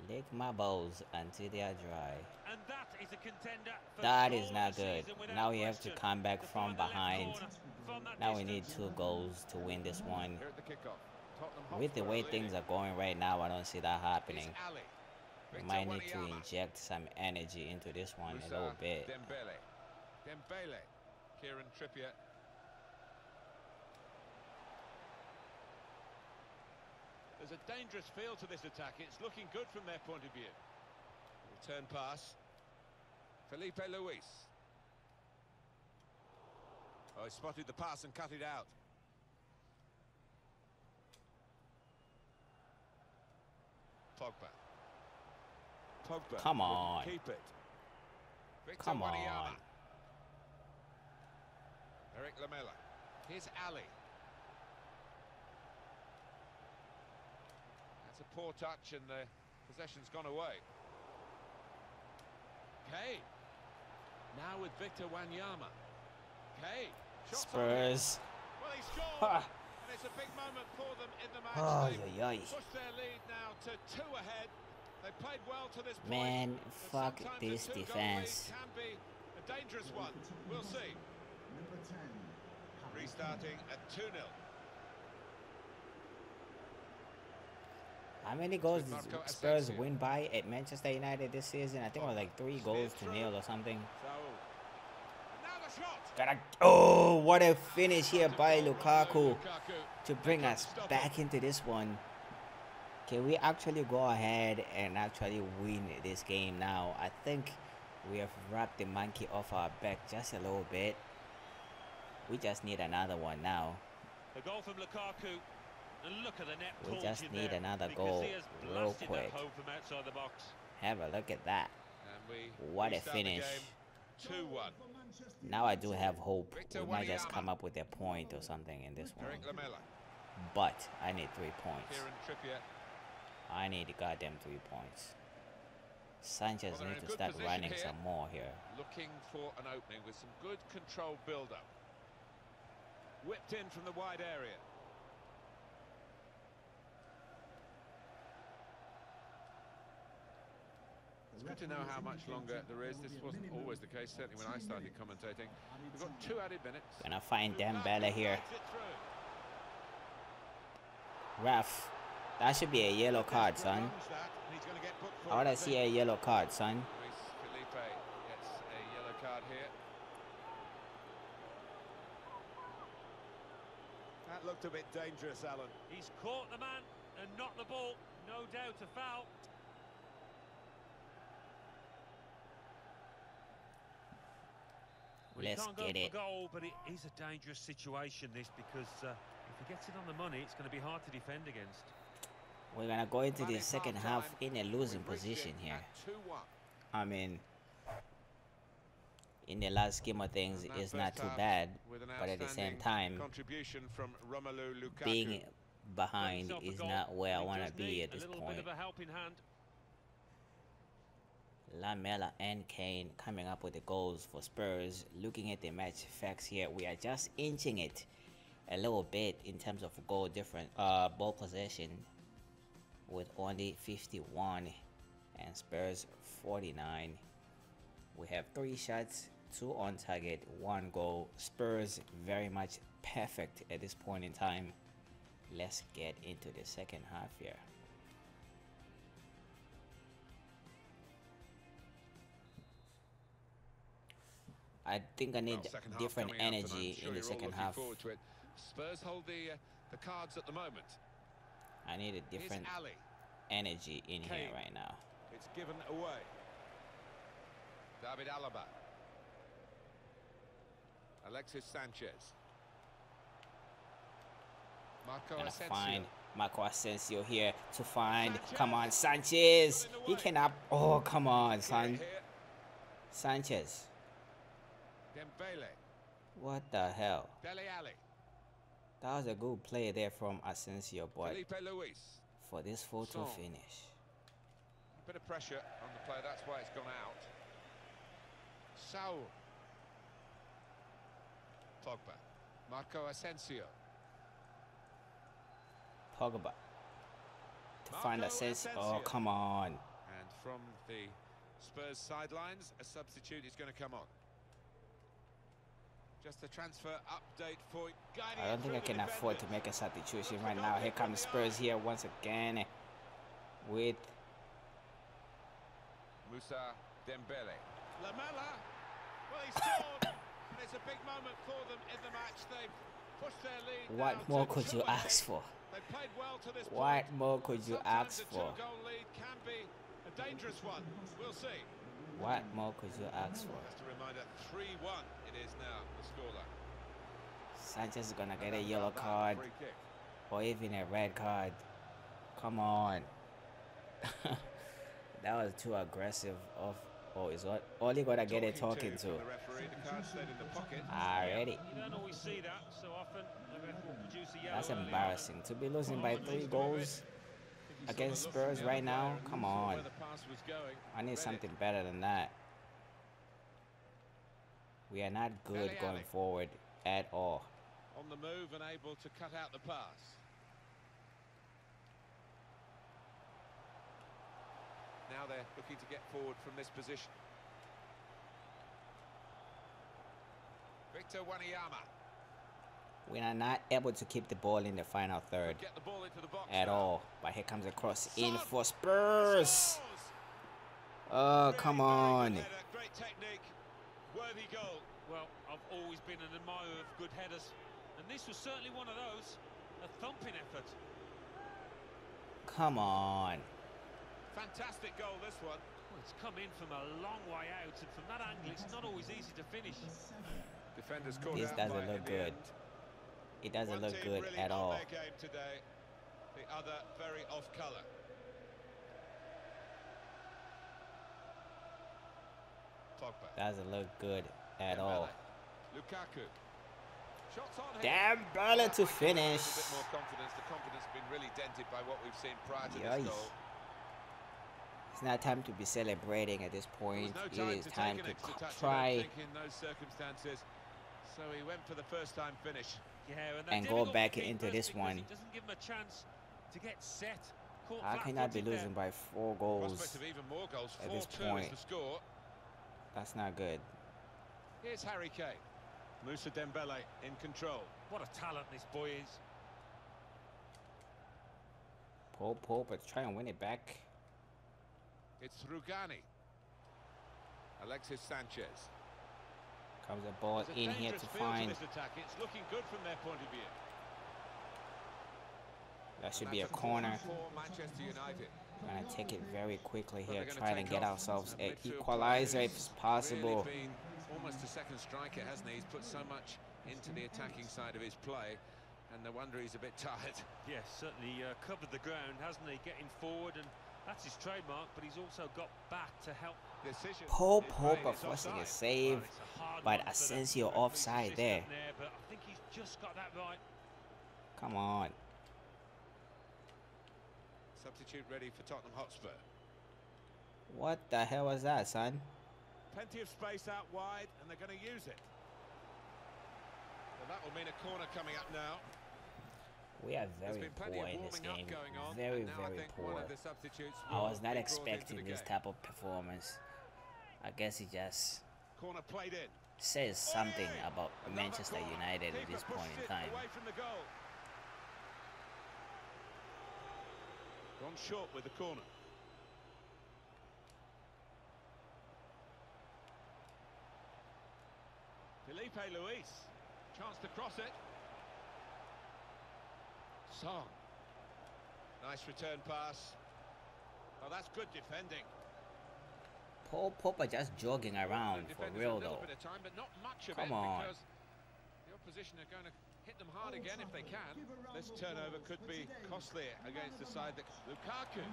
S1: Lick my balls until they are dry.
S3: And that is a contender for
S1: That
S3: the
S1: is not good. Now we have to
S3: question.
S1: come back
S3: To
S1: from
S3: find the left
S1: behind.
S3: corner from that
S1: Now we
S3: distance.
S1: need 2 goals to win this one.
S2: Here at the kickoff. Tottenham
S1: With the
S2: Hotspur
S1: way
S2: leading.
S1: things are going right now, I don't see that happening.
S2: It's Ali.
S1: We
S2: Victor
S1: might need to
S2: Wanyama.
S1: inject some energy into this one a
S2: Moussa
S1: little bit.
S2: Dembele. Dembele. Kieran Trippier.
S4: There's a dangerous feel to this attack. It's looking good from their point of view.
S2: Return pass. Felipe Luis. Oh, he spotted the pass and cut it out. Pogba. Pogba.
S1: Come
S2: wouldn't
S1: on.
S2: Keep it. Victor
S1: Come
S2: Wanyama.
S1: on.
S2: Eric Lamela. Here's Ali. That's a poor touch and the possession's gone away.
S4: Kane. Now with Victor Wanyama. Kane. Shots on
S1: Spurs.
S4: Well, he scored.
S1: Ha.
S4: And it's a big moment for them in the match.
S1: Oh,
S4: They've
S1: yoy, yoy.
S4: pushed their lead now to 2 ahead. They played well to this point.
S1: Man,
S4: but
S1: fuck
S4: sometimes
S1: this
S4: a 2-goal
S1: defense.
S4: lead can be a dangerous one. We'll see.
S2: Restarting at 2-0.
S1: How many goals did
S2: Marco
S1: Spurs
S2: Asensio.
S1: win by at Manchester United this season? I think it was like 3 goals to nil or something.
S4: And now the shot.
S1: Gotta, oh, what a finish here by Lukaku to bring us back into this one. Can we actually go ahead and actually win this game now? I think we have wrapped the monkey off our back just a little bit. We just need another one now.
S3: The goal from Lukaku. And look at the net
S1: We
S3: pulled
S1: just
S3: in
S1: need
S3: there
S1: another
S3: because
S1: goal
S3: he has
S1: real
S3: blasted that
S1: quick.
S3: home from outside the box.
S1: Have a look at that.
S2: And we
S1: What a
S2: restart the
S1: finish.
S2: game 2-1.
S1: Now I do have hope.
S2: Victor
S1: We might just
S2: Wanyama.
S1: come up with a point or something in this one.
S2: Eric Lamela.
S1: But I need 3 points.
S2: Kieran Trippier.
S1: I need goddamn 3 points. Sanchez
S2: Well, they're in
S1: needs
S2: a
S1: to
S2: good
S1: start
S2: position
S1: running
S2: here.
S1: some more here.
S2: Looking for an opening with some good controlled build-up.
S4: Whipped in from the wide area.
S2: It's good to know how much longer there is. This wasn't always the case, certainly when I started commentating. We've got 2 added minutes.
S1: Gonna find Dembele here.
S4: Fights it through.
S1: Ref, that should be a yellow card, son.
S4: Prolongs that, and he's gonna get booked for
S1: I wanna
S4: it,
S1: see a yellow card, son.
S2: Luis Felipe gets a yellow card here.
S4: That looked a bit dangerous, Alan.
S3: He's caught the man and not the ball. No doubt a foul. Well, he
S1: Let's
S3: can't go
S1: get
S3: for
S1: it.
S3: goal, but it is a dangerous situation, this, because if he gets it on the money, it's going to be hard to defend against.
S1: We're gonna go into the
S2: Running
S1: second
S2: half-time.
S1: half in a losing
S2: We've reached
S1: position
S2: it
S1: here.
S2: at 2-1.
S1: I mean, in the last scheme of things,
S2: And that
S1: it's not
S2: first
S1: too
S2: half
S1: bad.
S2: with an
S1: But at the same
S2: outstanding
S1: time,
S2: contribution from Romelu Lukaku.
S1: being behind
S3: Got himself a
S1: is
S3: goal,
S1: not where I
S3: but he
S1: want to
S3: does
S1: be
S3: need
S1: at this
S3: a little
S1: point.
S3: bit of a helping hand.
S1: Lamela and Kane coming up with the goals for Spurs. Looking at the match facts here, we are just inching it a little bit in terms of goal difference, ball possession, with only 51 and Spurs 49. We have 3 shots, 2 on target, 1 goal. Spurs very much perfect at this point in time. Let's get into the second half here. I think I need
S2: Well, second half
S1: different
S2: coming up, and I'm
S1: energy
S2: sure
S1: in the
S2: you're all
S1: second
S2: looking
S1: half.
S2: forward to it. Spurs hold the cards at the moment.
S1: I need a
S2: Here's
S1: different
S2: Ali.
S1: energy in here
S2: Kane.
S1: right now.
S4: It's given away.
S2: David Alaba. Alexis Sanchez. Marco
S1: Gonna
S2: Asensio.
S1: find Marco Asensio here to find. Come on, Sanchez. He cannot. Oh, come on, son.
S2: Here.
S1: Sanchez.
S2: Dembele.
S1: What the hell?
S2: Dele Alli.
S1: That was a good play there from Asensio, but
S2: Felipe Luis.
S1: for this photo
S2: Song.
S1: finish.
S2: Bit of pressure on the play, that's why it's gone out. Saul. Pogba. Marco Asensio.
S1: Pogba. To find Asensio. Oh, come on.
S2: And from the Spurs sidelines, a substitute is going to come on. Just a transfer update for
S1: I don't think I can afford to make a substitution right now. Here comes Spurs here once again with
S2: Moussa Dembele.
S4: Lamela. Well, he scored, and it's a big moment for them in the match. They've pushed their lead.
S1: What more could you ask for?
S4: They played well to this
S1: What
S4: point.
S1: more could you ask for?
S4: A two-goal lead can be a dangerous one. We'll see.
S1: What more could you ask for?
S2: Just a reminder, 3-1 it is now, the scoreline.
S1: Sanchez is gonna get a yellow card or even a red card. Come on. That was too aggressive. Oh, is what all you gotta get it talking to. Already.
S3: You don't always see that so often. The ref will produce a yellow.
S1: That's embarrassing to be losing by 3 goals against Spurs right now. Come on. I need something better than that. We are not good going forward at all.
S4: On the move and able to cut out the pass.
S2: Now they're looking to get forward from this position. Victor Wanyama.
S1: We are not able to keep the ball in the final third
S2: Get the ball into the box
S1: at
S2: now.
S1: all. But here comes a cross in for Spurs. Oh, come on.
S4: Great technique, worthy goal.
S3: Well, I've always been an admirer of good headers, and this was certainly one of those. A thumping effort.
S1: Come on.
S4: Fantastic goal, this one.
S3: Well, it's come in from a long way out, and from that angle, it's not always easy to finish.
S2: Defenders caught
S1: This
S2: out by
S1: doesn't look
S2: in the
S1: good.
S2: end.
S1: It doesn't
S4: One
S1: look
S4: team
S1: good
S4: really
S1: at
S4: on
S1: all.
S4: their game today, the other very off colour. Pogba.
S1: Doesn't look good at
S2: Dembele.
S1: all.
S2: Lukaku. Shots on here.
S1: Dembele to finish.
S2: A bit more confidence. The confidence has been really dented by what we've seen prior to this
S1: Yikes.
S2: goal.
S1: It's not time to be celebrating at this point.
S2: There was no
S1: It is
S2: to
S1: time
S2: take an
S1: to
S2: extra touch, I
S1: try
S2: don't think, in those circumstances. So he went for the first time finish.
S3: Yeah,
S1: and go back into this one.
S3: It doesn't give him a chance to get set. Caught
S1: I cannot be
S3: flat-footed
S1: losing
S3: there.
S1: by 4 goals.
S2: Prospect of even more goals.
S1: at this
S2: 4-2
S1: point.
S2: is the score.
S1: That's not good.
S2: Here's Harry Kane.
S4: Moussa Dembele in control.
S3: What a talent this boy is.
S1: Pull, but try and win it back.
S2: It's Rugani. Alexis Sanchez.
S1: Comes the ball
S4: There's a
S1: in here
S4: dangerous
S1: to
S4: feel
S1: find.
S4: this attack. It's looking good from their point of view.
S1: That should
S2: And
S1: be a
S2: that's
S1: corner.
S2: for Manchester United.
S1: Gonna take it very quickly
S2: But
S1: here,
S2: they're gonna
S1: trying to
S2: take
S1: get
S2: off
S1: ourselves
S2: that
S1: an
S2: midfield
S1: equalizer
S2: player
S1: if
S2: who's
S1: it's possible.
S2: Really been almost a second striker, hasn't he? He's put so much into the attacking side of his play, and no wonder he's a bit tired.
S3: Yes, certainly covered the ground, hasn't he? Getting forward, and that's his trademark, but he's also got back to help.
S2: Decision
S1: Pope
S2: is made,
S1: are
S2: it's
S1: forcing a
S2: offside.
S1: save,
S3: Well, it's a hard
S1: but
S3: one for the
S1: Asensio
S3: referee's
S1: offside there.
S3: assistant but I think he's just got that right.
S1: Come on.
S2: Substitute ready for Tottenham Hotspur.
S1: What the hell was that, son?
S4: Plenty of space out wide, and they're going to use it. Well, that will mean a corner coming up now.
S1: We are
S2: There's
S1: very
S2: been plenty
S1: poor
S2: of
S1: in this
S2: warming
S1: game.
S2: up going on,
S1: Very,
S2: and now I
S1: very
S2: think
S1: poor.
S2: one of the substitutes
S1: I was
S2: will
S1: not
S2: be brought
S1: expecting
S2: into the
S1: this
S2: game.
S1: type of performance. I guess it just
S4: Corner played in.
S1: says something about
S4: Another
S1: Manchester
S4: corner.
S1: United at
S4: Keeper
S1: this point
S4: pushed
S1: in
S4: it
S1: time.
S4: away from the goal. Gone short with the corner. Felipe Luis. Chance to cross it. Song. Nice return pass. Oh, that's good defending.
S1: Paul Popper just jogging around
S2: The
S1: for
S2: defenders
S1: real
S2: a little
S1: though.
S2: bit of time, but not much of
S1: Come
S2: it
S1: on.
S2: because the opposition are going to hit them hard again if they can.
S4: This turnover could be costly against the side that Lukaku.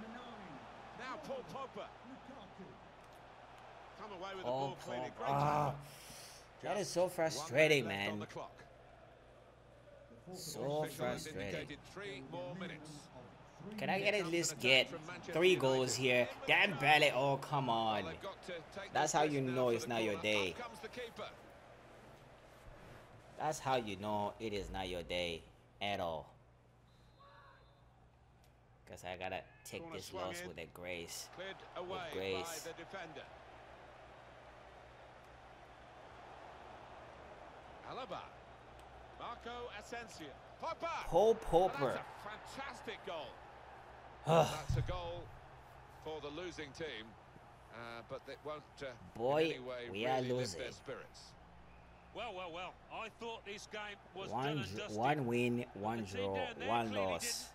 S4: Now Paul Pogba. Come away with the
S1: Oh,
S4: ball clearly. Great
S1: Ah,
S4: tackle.
S1: that is so
S2: Just 1
S1: frustrating,
S2: minute left on
S1: man.
S2: the clock.
S1: So
S2: Official has
S1: frustrating.
S2: indicated 3 more minutes.
S1: Can I get at least get 3 goals here? Damn belly. Oh, come on. That's how you know it's not your day. That's how you know it is not your day at all. Because I gotta take this loss with a grace. With grace.
S2: Alaba. Marco Asensio. Popper.
S1: Paul Popper.
S2: That's a fantastic goal. That's a goal for the losing team, but it won't
S1: Boy,
S2: in any way
S1: we are
S2: really lift
S1: losing.
S2: their spirits.
S3: Well. I thought this game was
S1: one win, 1 draw, 1 loss.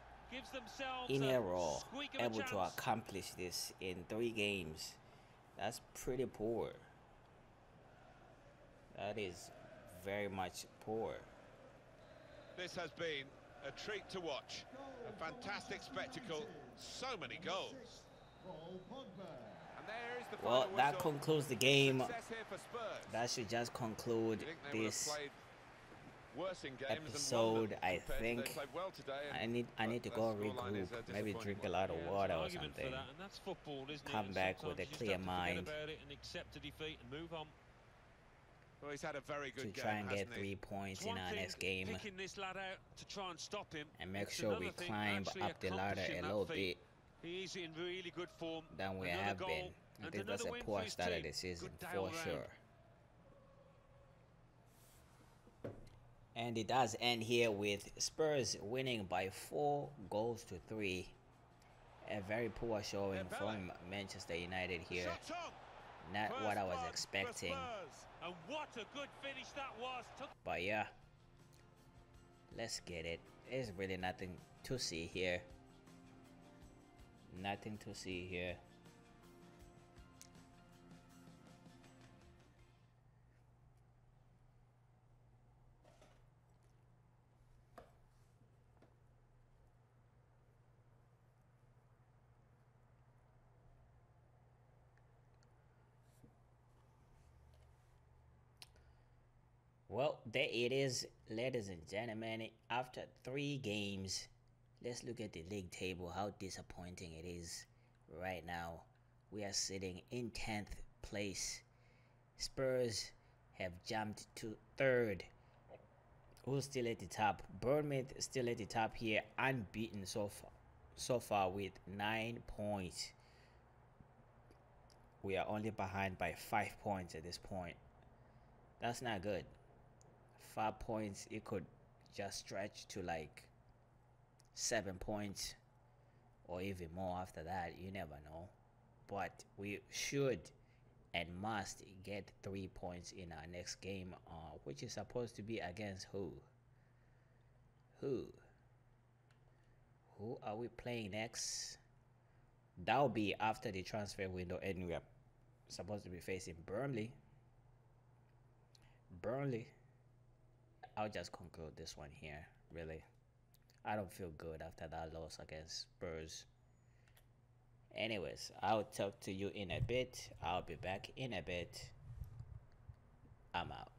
S1: In a row, able to accomplish this in 3 games. That's pretty poor. That is very much poor.
S2: This has been a treat to watch. A fantastic spectacle. So many goals. And there is the
S1: Well,
S2: final
S1: that
S2: whistle.
S1: concludes the game.
S2: Success here for Spurs.
S1: That should just conclude
S2: You think they would have
S1: this
S2: played worse in games and won
S1: episode.
S2: them
S1: I
S2: compared to they
S1: think
S2: played well today,
S1: I need to
S2: but
S1: go
S2: the scoreline
S1: regroup,
S2: is a
S1: maybe
S2: disappointing
S1: drink a
S2: one.
S1: lot of water or
S3: Argument for
S1: something.
S3: that, and that's football, isn't it?
S1: Come
S3: And
S1: back with a
S3: sometimes you
S1: clear
S3: just have to forget
S1: mind.
S3: about it and accept a defeat and move on.
S2: Well, he's had a very
S1: To
S2: good game,
S1: try and get
S2: hasn't he?
S1: 3 points
S3: It's
S1: in
S3: one
S1: our
S3: thing
S1: next game
S3: picking this lad out to try and stop him,
S1: and make
S3: it's
S1: sure we
S3: another thing
S1: climb
S3: actually
S1: up the ladder
S3: accomplishing
S1: a
S3: that
S1: little
S3: feat.
S1: bit
S3: He's in really good form.
S1: than we
S3: Another
S1: have
S3: goal
S1: been. I
S3: and
S1: think that's
S3: another
S1: a
S3: win
S1: poor
S3: for his
S1: start of
S3: team.
S1: the season
S3: Good day
S1: for
S3: all round.
S1: sure. And it does end here with Spurs winning by 4 goals to 3. A very poor showing from Manchester United here.
S2: Shot on.
S1: Not
S2: First
S1: what I was
S2: blood for
S1: expecting.
S2: Spurs.
S3: And what a good finish that was.
S1: But yeah, let's get it. There's really nothing to see here. Nothing to see here. Well, there it is, ladies and gentlemen. After 3 games, let's look at the league table, how disappointing it is right now. We are sitting in 10th place. Spurs have jumped to 3rd. Who's still at the top? Bournemouth still at the top here, unbeaten so far with 9 points. We are only behind by 5 points at this point. That's not good. 5 points, it could just stretch to like 7 points or even more after that. You never know. But we should and must get 3 points in our next game, which is supposed to be against who? Who are we playing next? That'll be after the transfer window, and we are supposed to be facing Burnley. I'll just conclude this one here, really. I don't feel good after that loss against Spurs. Anyways, I'll talk to you in a bit. I'll be back in a bit. I'm out.